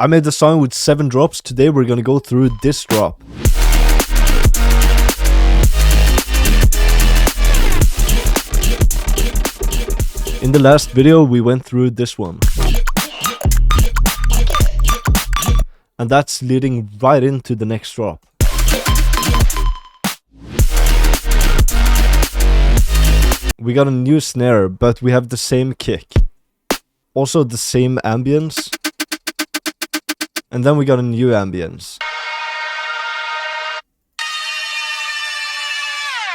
I made the song with 7 drops. Today we're gonna go through this drop. In the last video we went through this one. And that's leading right into the next drop. We got a new snare, but we have the same kick. Also the same ambience. And then we got a new ambience.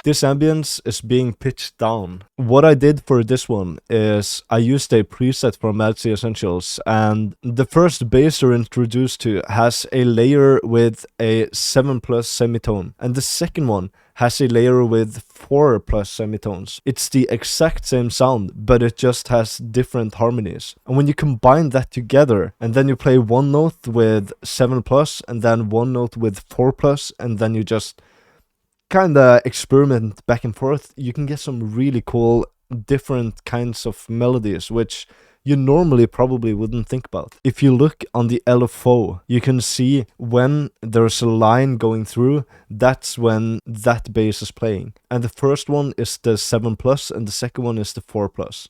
This ambience is being pitched down. What I did for this one is I used a preset from Melody Essentials, and the first bass you're introduced to has a layer with a 7+ semitone, and the second one has a layer with 4+ semitones. It's the exact same sound, but it just has different harmonies. And when you combine that together, and then you play one note with 7+, and then one note with 4+, and then you just kinda experiment back and forth, you can get some really cool different kinds of melodies, which you normally probably wouldn't think about. If you look on the LFO, you can see when there's a line going through, that's when that bass is playing. And the first one is the 7+, and the second one is the 4+.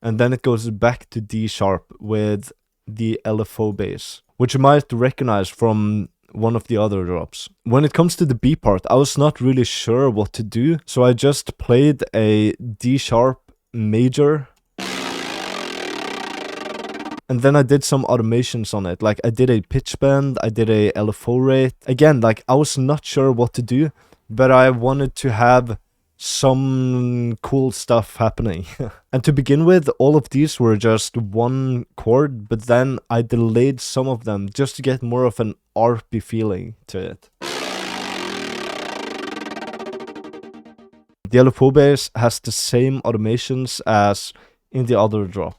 And then it goes back to D sharp with the LFO bass, which you might recognize from one of the other drops. When it comes to the B part, I was not really sure what to do, so I just played a D sharp major. And then I did some automations on it, like I did a pitch bend, I did a LFO rate. Again, like I was not sure what to do, but I wanted to have some cool stuff happening. And to begin with, all of these were just one chord, but then I delayed some of them just to get more of an arpy feeling to it. The LFO bass has the same automations as in the other drop.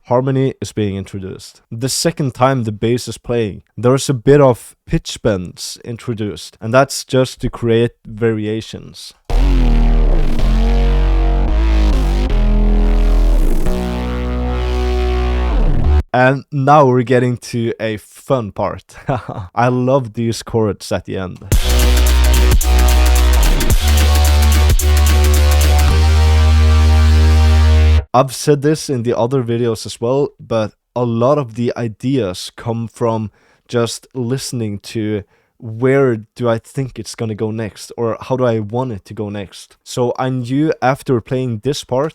Harmony is being introduced. The second time the bass is playing, there's a bit of pitch bends introduced, and that's just to create variations. And now we're getting to a fun part. I love these chords at the end. I've said this in the other videos as well, but a lot of the ideas come from just listening to where do I think it's gonna go next, or how do I want it to go next. So I knew after playing this part,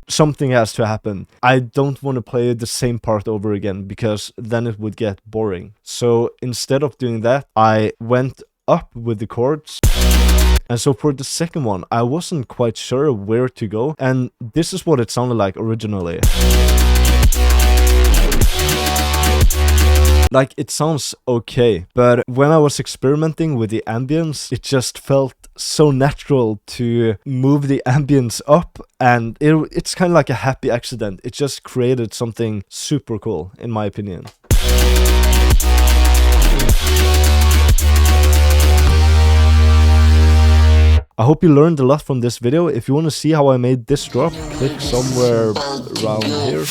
something has to happen. I don't want to play the same part over again, because then it would get boring. So instead of doing that, I went up with the chords. And so for the second one, I wasn't quite sure where to go, and this is what it sounded like originally. Like, it sounds okay, but when I was experimenting with the ambience, it just felt so natural to move the ambience up, and it's kind of like a happy accident. It just created something super cool, in my opinion. I hope you learned a lot from this video. If you want to see how I made this drop, click somewhere around here.